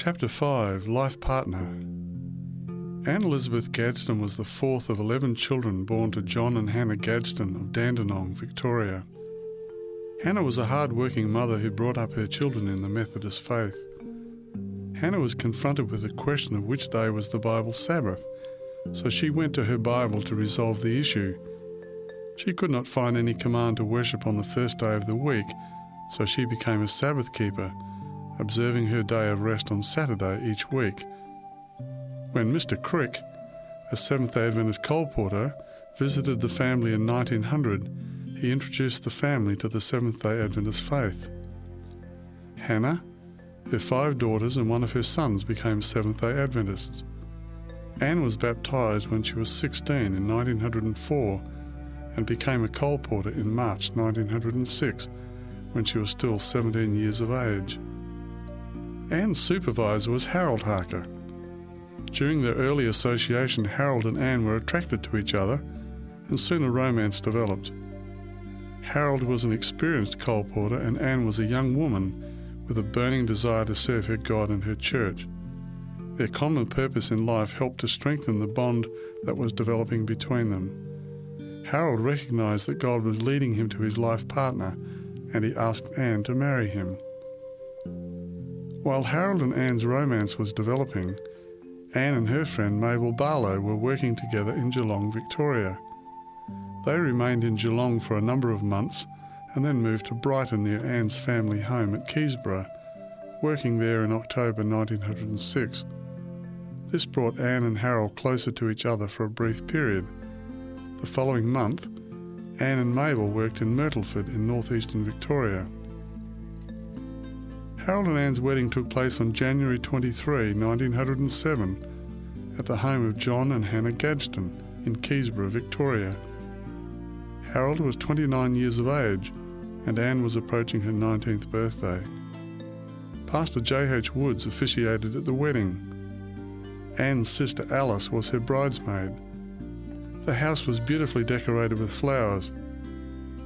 Chapter 5, Life Partner. Anne Elizabeth Gadsden was the fourth of 11 children born to John and Hannah Gadsden of Dandenong, Victoria. Hannah was a hard-working mother who brought up her children in the Methodist faith. Hannah was confronted with the question of which day was the Bible's Sabbath, so she went to her Bible to resolve the issue. She could not find any command to worship on the first day of the week, so she became a Sabbath keeper, observing her day of rest on Saturday each week. When Mr. Crick, a Seventh-day Adventist colporteur, visited the family in 1900, he introduced the family to the Seventh-day Adventist faith. Hannah, her 5 daughters and one of her sons became Seventh-day Adventists. Anne was baptised when she was 16 in 1904 and became a colporteur in March 1906 when she was still 17 years of age. Anne's supervisor was Harold Harker. During their early association, Harold and Anne were attracted to each other, and soon a romance developed. Harold was an experienced colporteur, and Anne was a young woman with a burning desire to serve her God and her church. Their common purpose in life helped to strengthen the bond that was developing between them. Harold recognised that God was leading him to his life partner, and he asked Anne to marry him. While Harold and Anne's romance was developing, Anne and her friend Mabel Barlow were working together in Geelong, Victoria. They remained in Geelong for a number of months and then moved to Brighton near Anne's family home at Keysborough, working there in October 1906. This brought Anne and Harold closer to each other for a brief period. The following month, Anne and Mabel worked in Myrtleford in northeastern Victoria. Harold and Anne's wedding took place on January 23, 1907, at the home of John and Hannah Gadsden in Keysborough, Victoria. Harold was 29 years of age, and Anne was approaching her 19th birthday. Pastor J.H. Woods officiated at the wedding. Anne's sister Alice was her bridesmaid. The house was beautifully decorated with flowers.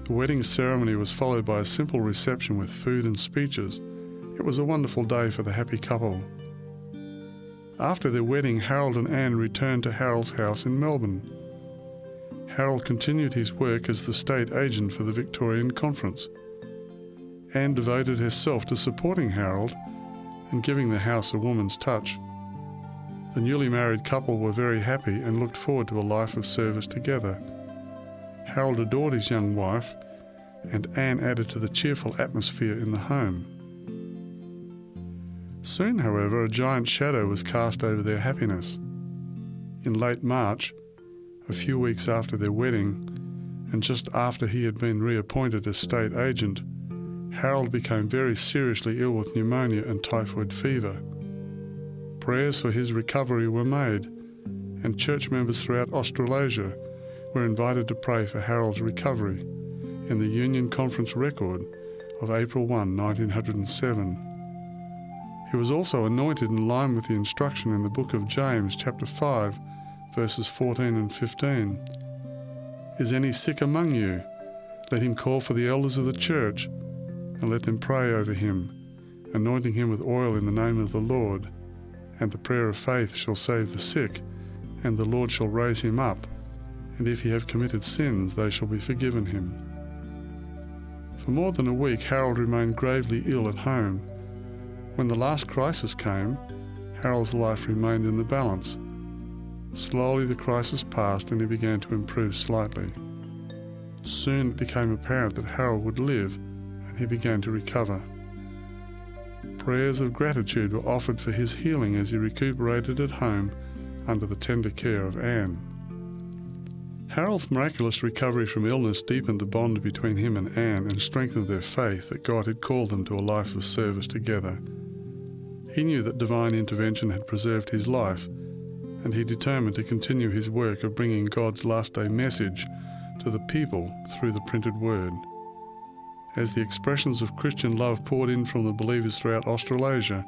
The wedding ceremony was followed by a simple reception with food and speeches. It was a wonderful day for the happy couple. After their wedding, Harold and Anne returned to Harold's house in Melbourne. Harold continued his work as the state agent for the Victorian Conference. Anne devoted herself to supporting Harold and giving the house a woman's touch. The newly married couple were very happy and looked forward to a life of service together. Harold adored his young wife, and Anne added to the cheerful atmosphere in the home. Soon, however, a giant shadow was cast over their happiness. In late March, a few weeks after their wedding, and just after he had been reappointed as state agent, Harold became very seriously ill with pneumonia and typhoid fever. Prayers for his recovery were made, and church members throughout Australasia were invited to pray for Harold's recovery in the Union Conference record of April 1, 1907. He was also anointed in line with the instruction in the book of James, chapter 5, verses 14 and 15. Is any sick among you? Let him call for the elders of the church, and let them pray over him, anointing him with oil in the name of the Lord. And the prayer of faith shall save the sick, and the Lord shall raise him up. And if he have committed sins, they shall be forgiven him. For more than a week, Harold remained gravely ill at home. When the last crisis came, Harold's life remained in the balance. Slowly the crisis passed and he began to improve slightly. Soon it became apparent that Harold would live, and he began to recover. Prayers of gratitude were offered for his healing as he recuperated at home under the tender care of Anne. Harold's miraculous recovery from illness deepened the bond between him and Anne and strengthened their faith that God had called them to a life of service together. He knew that divine intervention had preserved his life, and he determined to continue his work of bringing God's last-day message to the people through the printed word. As the expressions of Christian love poured in from the believers throughout Australasia,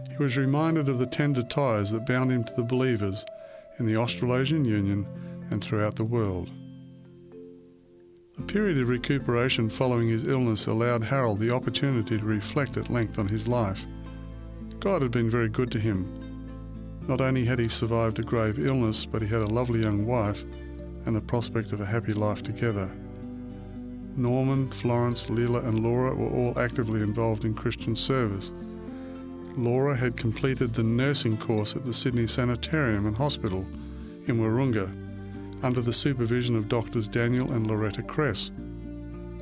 he was reminded of the tender ties that bound him to the believers in the Australasian Union and throughout the world. The period of recuperation following his illness allowed Harold the opportunity to reflect at length on his life. God had been very good to him. Not only had he survived a grave illness, but he had a lovely young wife and the prospect of a happy life together. Norman, Florence, Leela and Laura were all actively involved in Christian service. Laura had completed the nursing course at the Sydney Sanitarium and Hospital in Wahroonga under the supervision of doctors Daniel and Loretta Kress.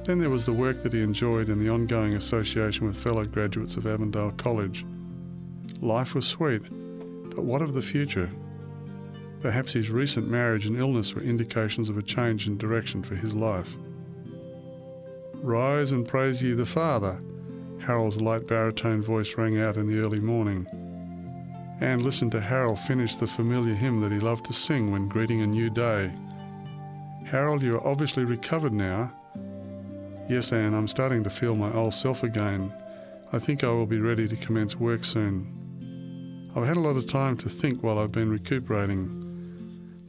Then there was the work that he enjoyed in the ongoing association with fellow graduates of Avondale College. Life was sweet, but what of the future? Perhaps his recent marriage and illness were indications of a change in direction for his life. "Rise and praise ye the Father," Harold's light baritone voice rang out in the early morning. Anne listened to Harold finish the familiar hymn that he loved to sing when greeting a new day. "Harold, you are obviously recovered now." "Yes, Anne, I'm starting to feel my old self again. I think I will be ready to commence work soon. I've had a lot of time to think while I've been recuperating.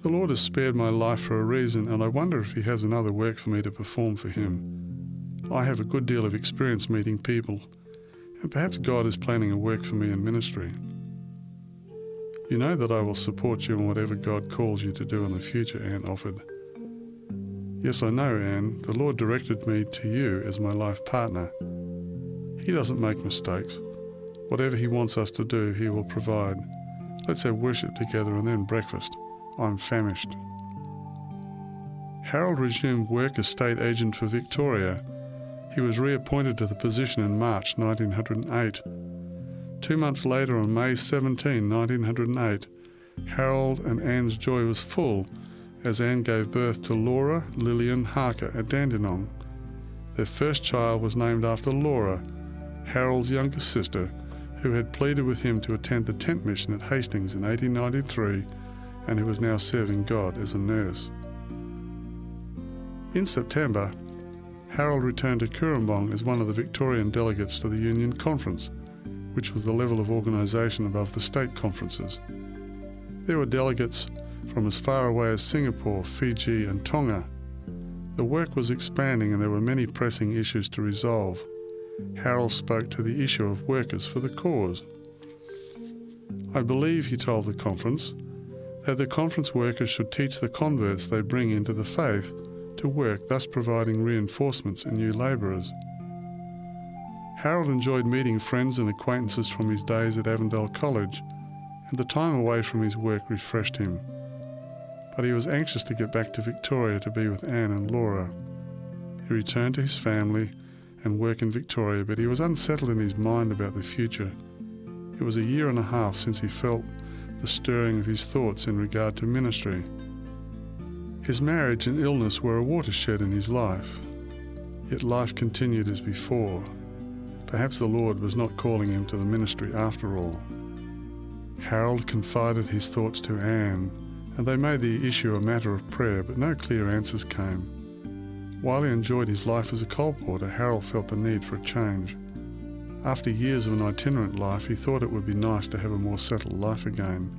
The Lord has spared my life for a reason, and I wonder if He has another work for me to perform for Him. I have a good deal of experience meeting people, and perhaps God is planning a work for me in ministry. You know that I will support you in whatever God calls you to do in the future," Anne offered. "Yes, I know, Anne. The Lord directed me to you as my life partner. He doesn't make mistakes. Whatever He wants us to do, He will provide. Let's have worship together and then breakfast. I'm famished." Harold resumed work as state agent for Victoria. He was reappointed to the position in March 1908. 2 months later, on May 17, 1908, Harold and Anne's joy was full as Anne gave birth to Laura Lillian Harker at Dandenong. Their first child was named after Laura, Harold's younger sister, who had pleaded with him to attend the tent mission at Hastings in 1893 and who was now serving God as a nurse. In September, Harold returned to Cooranbong as one of the Victorian delegates to the Union Conference, which was the level of organisation above the state conferences. There were delegates from as far away as Singapore, Fiji and Tonga. The work was expanding and there were many pressing issues to resolve. Harold spoke to the issue of workers for the cause. "I believe," he told the conference, "that the conference workers should teach the converts they bring into the faith to work, thus providing reinforcements and new labourers." Harold enjoyed meeting friends and acquaintances from his days at Avondale College, and the time away from his work refreshed him. But he was anxious to get back to Victoria to be with Anne and Laura. He returned to his family and work in Victoria, but he was unsettled in his mind about the future. It was a year and a half since he felt the stirring of his thoughts in regard to ministry. His marriage and illness were a watershed in his life, yet life continued as before. Perhaps the Lord was not calling him to the ministry after all. Harold confided his thoughts to Anne, and they made the issue a matter of prayer, but no clear answers came. While he enjoyed his life as a coal porter, Harold felt the need for a change. After years of an itinerant life, he thought it would be nice to have a more settled life again.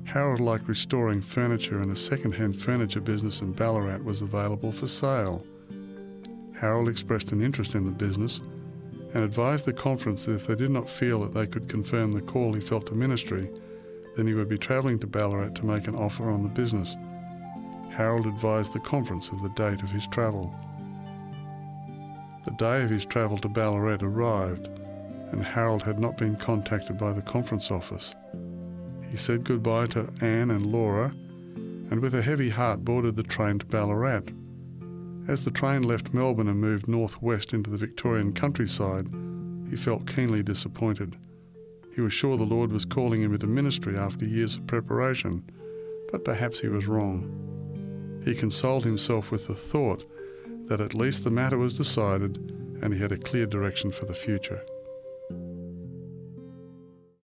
Harold liked restoring furniture, and a second-hand furniture business in Ballarat was available for sale. Harold expressed an interest in the business and advised the conference that if they did not feel that they could confirm the call he felt to ministry, then he would be travelling to Ballarat to make an offer on the business. Harold advised the conference of the date of his travel. The day of his travel to Ballarat arrived, and Harold had not been contacted by the conference office. He said goodbye to Anne and Laura, and with a heavy heart boarded the train to Ballarat. As the train left Melbourne and moved northwest into the Victorian countryside, he felt keenly disappointed. He was sure the Lord was calling him into ministry after years of preparation, but perhaps he was wrong. He consoled himself with the thought that at least the matter was decided and he had a clear direction for the future.